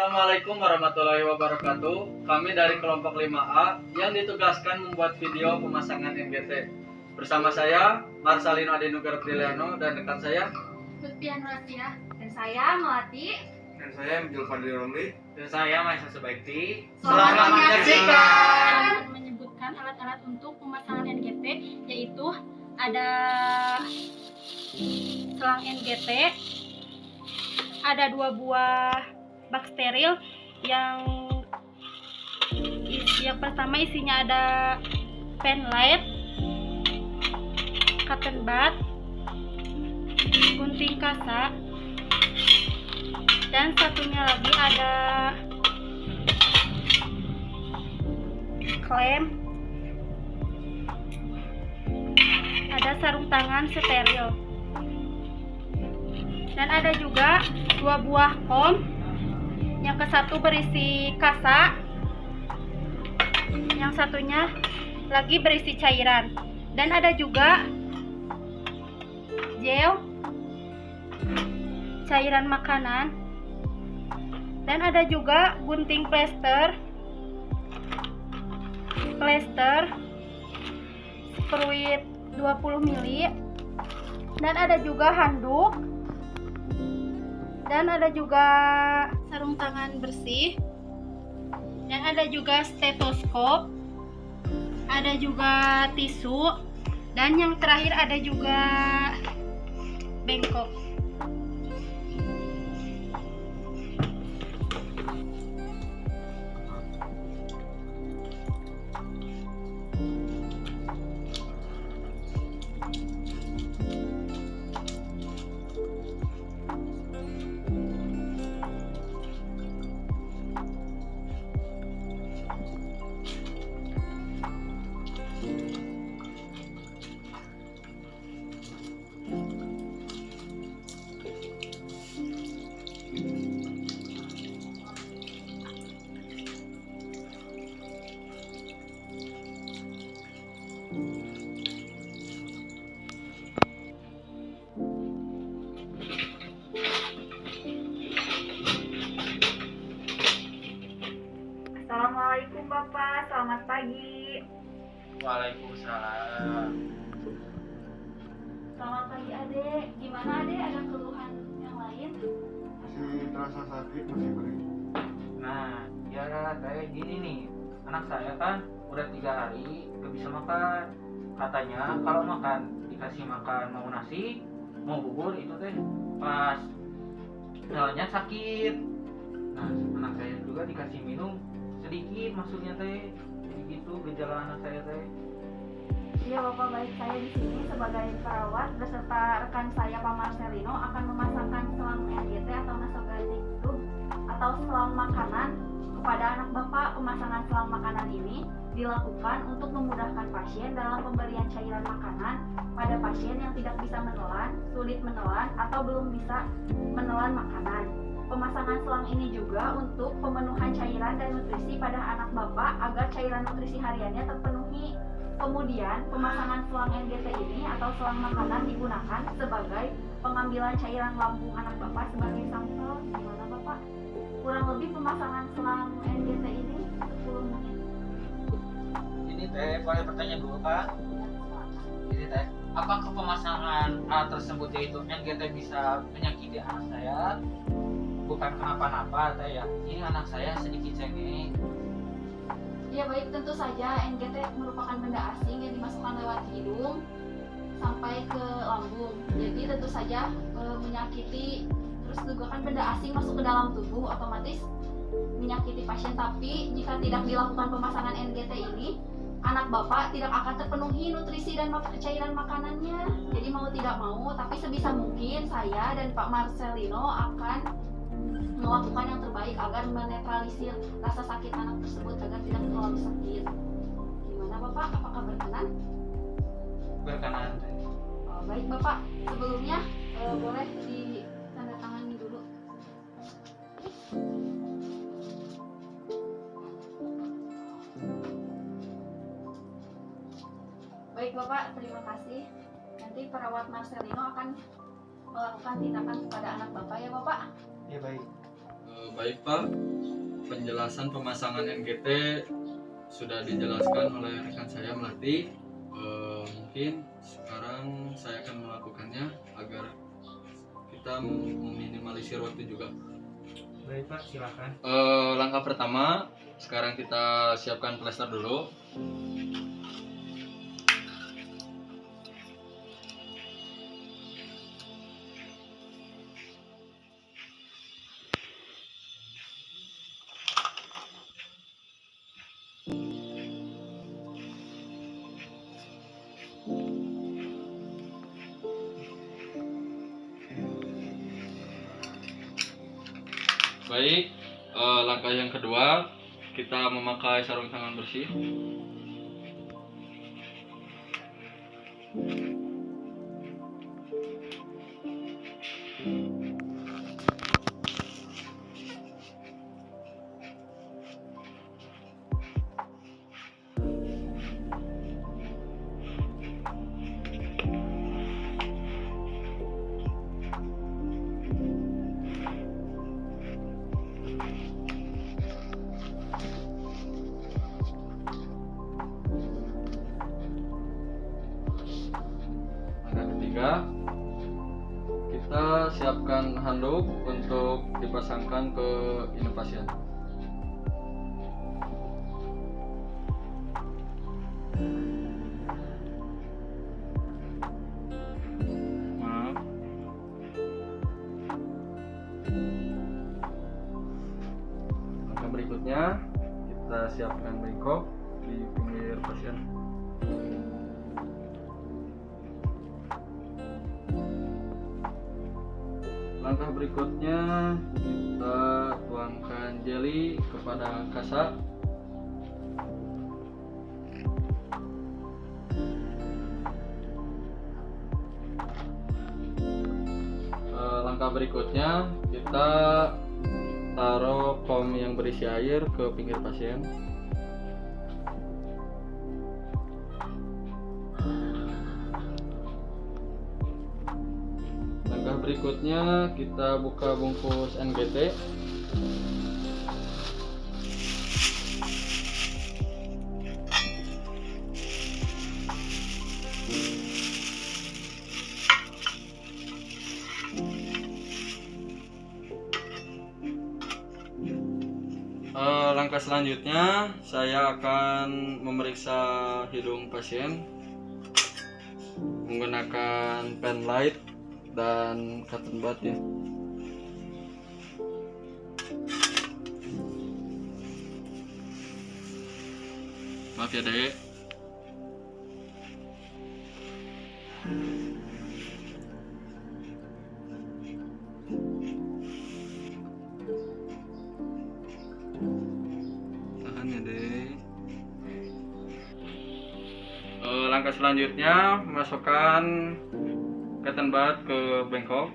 Assalamualaikum warahmatullahi wabarakatuh. Kami dari kelompok 5A yang ditugaskan membuat video pemasangan NGT. Bersama saya, Marsalino Adenugar Priliano, dan rekan saya, Lutfian Rasia, dan saya Melati, dan saya Mijul Fadli Romli, dan saya Maisa Sebaikti. Selamat menyaksikan. Menyebutkan alat-alat untuk pemasangan NGT, yaitu ada selang NGT, ada 2 buah bak steril yang pertama isinya ada pen light, cotton bud, gunting kasa, dan satunya lagi ada klem, ada sarung tangan steril, dan ada juga 2 buah kom. Yang ke satu berisi kasa, yang satunya lagi berisi cairan, dan ada juga gel cairan makanan, dan ada juga gunting plester, spruit 20 ml, dan ada juga handuk, dan ada juga sarung tangan bersih, dan ada juga stetoskop, ada juga tisu, dan yang terakhir ada juga bengkok. Assalamualaikum Bapak, selamat pagi. Waalaikumsalam. Selamat pagi Adek, gimana Adek, ada keluhan yang lain? masih terasa sakit, masih perih. Nah, ya kayak gini nih. Anak saya kan udah 3 hari gak bisa makan. Katanya kalau makan dikasih makan mau nasi, mau bubur itu teh pas jalannya sakit. Nah, anak saya juga dikasih minum sedikit, maksudnya teh begitu gejala anak saya teh. Iya Bapak, baik, saya di sini sebagai perawat beserta rekan saya Pak Marcelino akan memasangkan selang NGT atau nasogastric tube atau selang makanan kepada anak Bapak. Pemasangan selang makanan ini dilakukan untuk memudahkan pasien dalam pemberian cairan makanan pada pasien yang tidak bisa menelan, sulit menelan, atau belum bisa menelan makanan. Pemasangan selang ini juga untuk pemenuhan cairan dan nutrisi pada anak Bapak agar cairan nutrisi hariannya terpenuhi. Kemudian, pemasangan selang NGT ini atau selang makanan digunakan sebagai pengambilan cairan lambung anak Bapak sebagai sampel. Gimana Bapak? Kurang lebih pemasangan selang NGT ini 10 menit. Ini teh boleh bertanya dulu Pak? Ini teh, apakah pemasangan alat tersebut yaitu NGT bisa menyakiti anak saya? Bukan kenapa-napa teh ya. Ini anak saya sedikit cengeng. Ya baik, tentu saja NGT merupakan benda asing yang dimasukkan lewat hidung sampai ke lambung. Jadi tentu saja menyakiti, terus juga kan benda asing masuk ke dalam tubuh otomatis menyakiti pasien. Tapi jika tidak dilakukan pemasangan NGT ini, anak Bapak tidak akan terpenuhi nutrisi dan cairan makanannya. Jadi mau tidak mau, tapi sebisa mungkin saya dan Pak Marcelino akan melakukan yang terbaik agar menetralisir rasa sakit anak tersebut agar tidak terlalu sakit. Gimana Bapak? Apakah berkenan? Berkenan teh. Oh, baik Bapak, sebelumnya boleh ditandatangani dulu. Baik Bapak, terima kasih. Nanti perawat Marcelino akan melakukan tindakan kepada anak Bapak ya Bapak. Ya baik. Baik Pak, penjelasan pemasangan NGT sudah dijelaskan oleh rekan saya Melati. Mungkin sekarang saya akan melakukannya agar kita meminimalisir waktu juga. Baik Pak, silakan. Langkah pertama, sekarang kita siapkan plester dulu. Baik, langkah yang kedua, kita memakai sarung tangan bersih. Langkah ketiga, kita siapkan handuk untuk dipasangkan ke ini pasien. Maaf. Langkah berikutnya, kita siapkan bengkok di pinggir pasien. Langkah berikutnya, kita tuangkan jeli kepada kasa. Langkah berikutnya, kita taruh foam yang berisi air ke pinggir pasien. Langkah berikutnya, kita buka bungkus NGT. Langkah selanjutnya, saya akan memeriksa hidung pasien menggunakan pen light dan cotton bud ya. Maaf ya Dek. Tahan ya Dek. Langkah selanjutnya, masukkan cotton bud ke bengkok.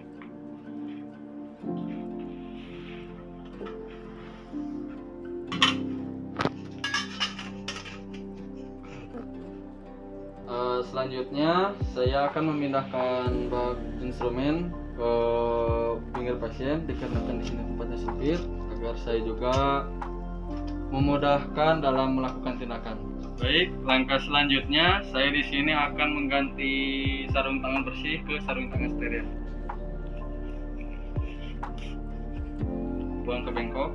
Selanjutnya, saya akan memindahkan bak instrumen ke pinggir pasien dikarenakan di sini tempatnya sempit, agar saya juga memudahkan dalam melakukan tindakan. Baik, langkah selanjutnya saya di sini akan mengganti sarung tangan bersih ke sarung tangan steril. Buang ke bengkok.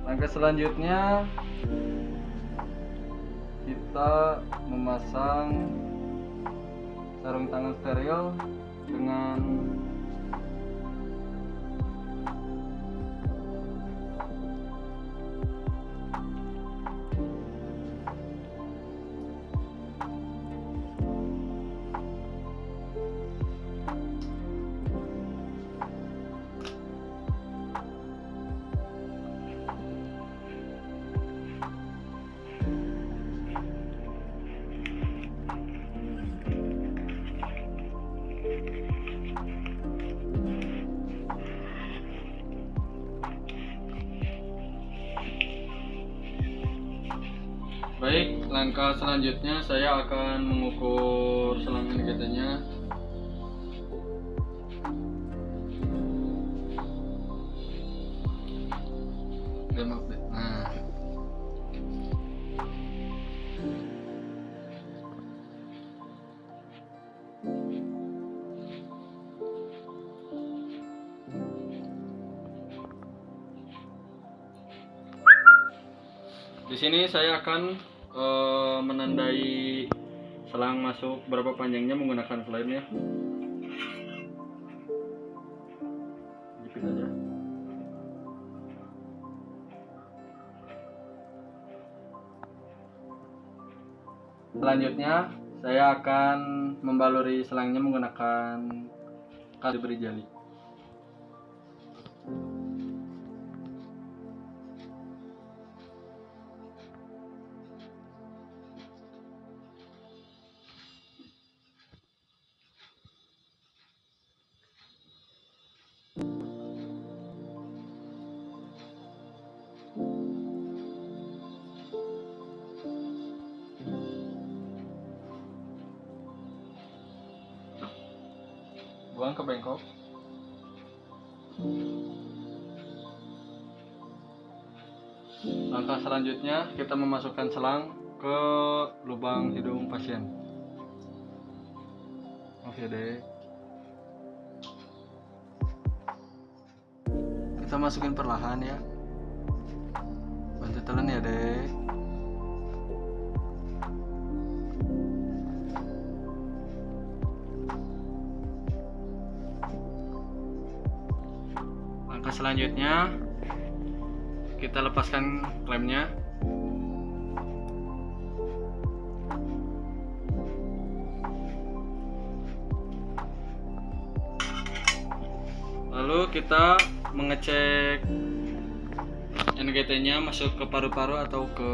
Langkah selanjutnya, kita memasang sarung tangan steril dengan Baik, langkah selanjutnya saya akan mengukur selang NGT-nya Di sini saya akan menandai selang masuk berapa panjangnya menggunakan flame ya. Jepit aja. Selanjutnya saya akan membaluri selangnya menggunakan kayu diberi jali. Buang ke bengkok. Langkah selanjutnya kita memasukkan selang ke lubang hidung pasien. Maaf ya dek. Kita masukin perlahan ya. Bantu telan ya dek. Langkah selanjutnya kita lepaskan klemnya. Lalu kita mengecek NGT-nya masuk ke paru-paru atau ke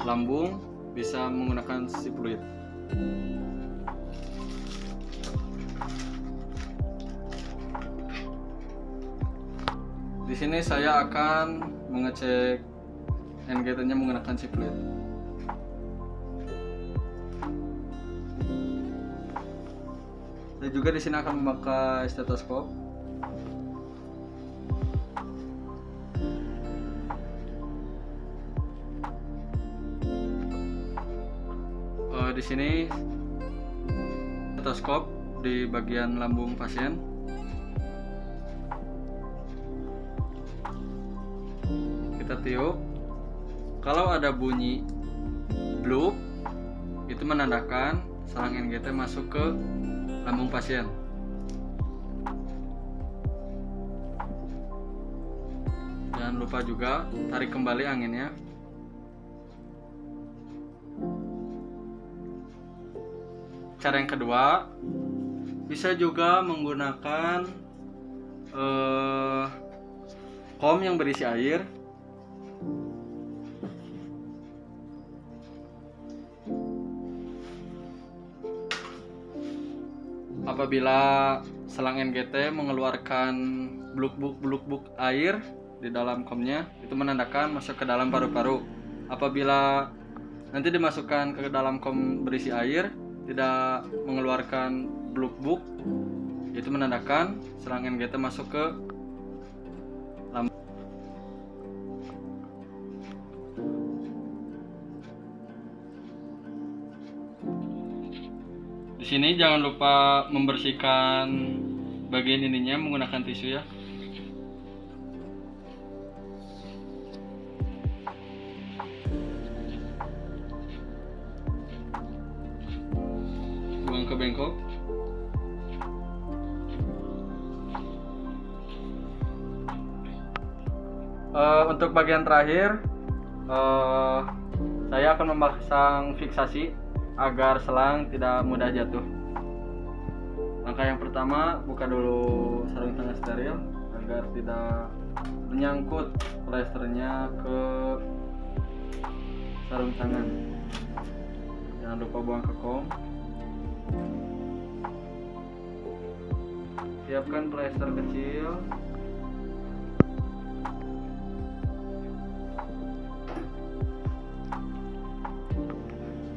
lambung, bisa menggunakan sipluid. Di sini saya akan mengecek NGT-nya menggunakan sipluid. Saya juga di sini akan memakai stetoskop. Di sini stetoskop di bagian lambung pasien. Kita tiup. Kalau ada bunyi blub, itu menandakan selang NGT masuk ke lambung pasien. Jangan lupa juga tarik kembali anginnya. Cara yang kedua, bisa juga menggunakan kom yang berisi air. Apabila selang NGT mengeluarkan bluk-bluk air di dalam komnya, itu menandakan masuk ke dalam paru-paru. Apabila nanti dimasukkan ke dalam kom berisi air, tidak mengeluarkan bluk-bluk, itu menandakan selang NGT masuk ke lambung. Di sini jangan lupa membersihkan bagian ininya menggunakan tisu ya. Buang ke bengkok. Untuk bagian terakhir, saya akan memasang fiksasi agar selang tidak mudah jatuh. Langkah yang pertama, buka dulu sarung tangan steril agar tidak menyangkut plesternya ke sarung tangan. Jangan lupa buang ke kom. Siapkan plester kecil.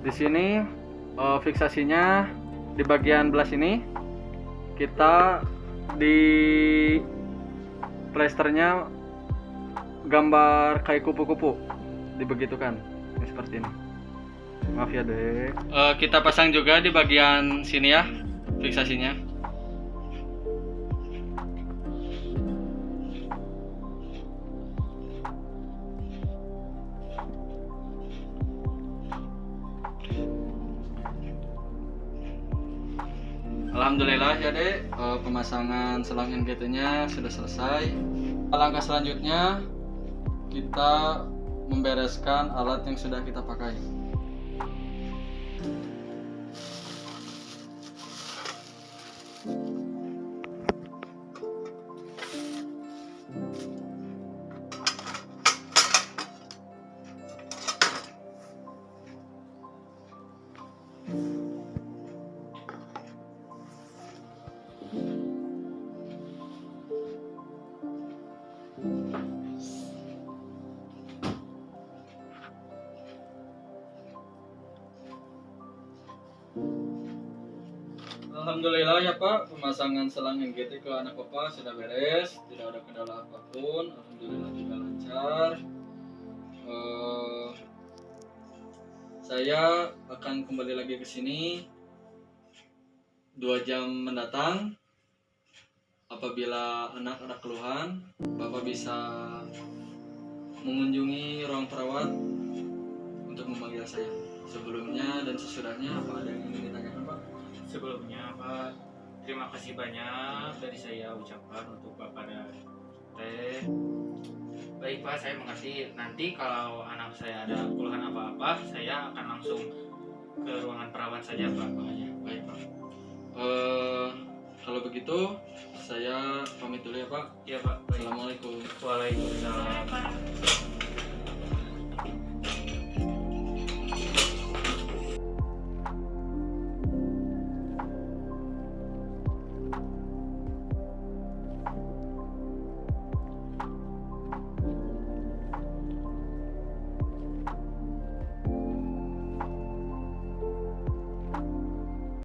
Di sini fiksasinya di bagian belah sini, kita di plesternya gambar kayak kupu-kupu, dibegitukan seperti ini. Maaf ya dek. Kita pasang juga di bagian sini ya fiksasinya. Alhamdulillah ya dek, pemasangan selang NGT-nya sudah selesai. Langkah selanjutnya kita membereskan alat yang sudah kita pakai. Alhamdulillah ya Pak, pemasangan selang NGT ke anak Bapak sudah beres, tidak ada kendala apapun. Alhamdulillah juga lancar. Saya akan kembali lagi ke sini 2 jam mendatang. Apabila anak ada keluhan, Bapak bisa mengunjungi ruang perawat untuk memanggil saya. Sebelumnya dan sesudahnya apa ada yang ingin ditanyakan Pak? Sebelumnya Pak, terima kasih banyak dari saya ucapkan untuk Bapak dan Teh. Baik Pak, saya mengerti. Nanti kalau anak saya ada keluhan apa-apa, saya akan langsung ke ruangan perawat saja Pak. Baik Pak. Kalau begitu saya pamit dulu ya Pak. Iya Pak. Baik. Assalamualaikum. Waalaikumsalam.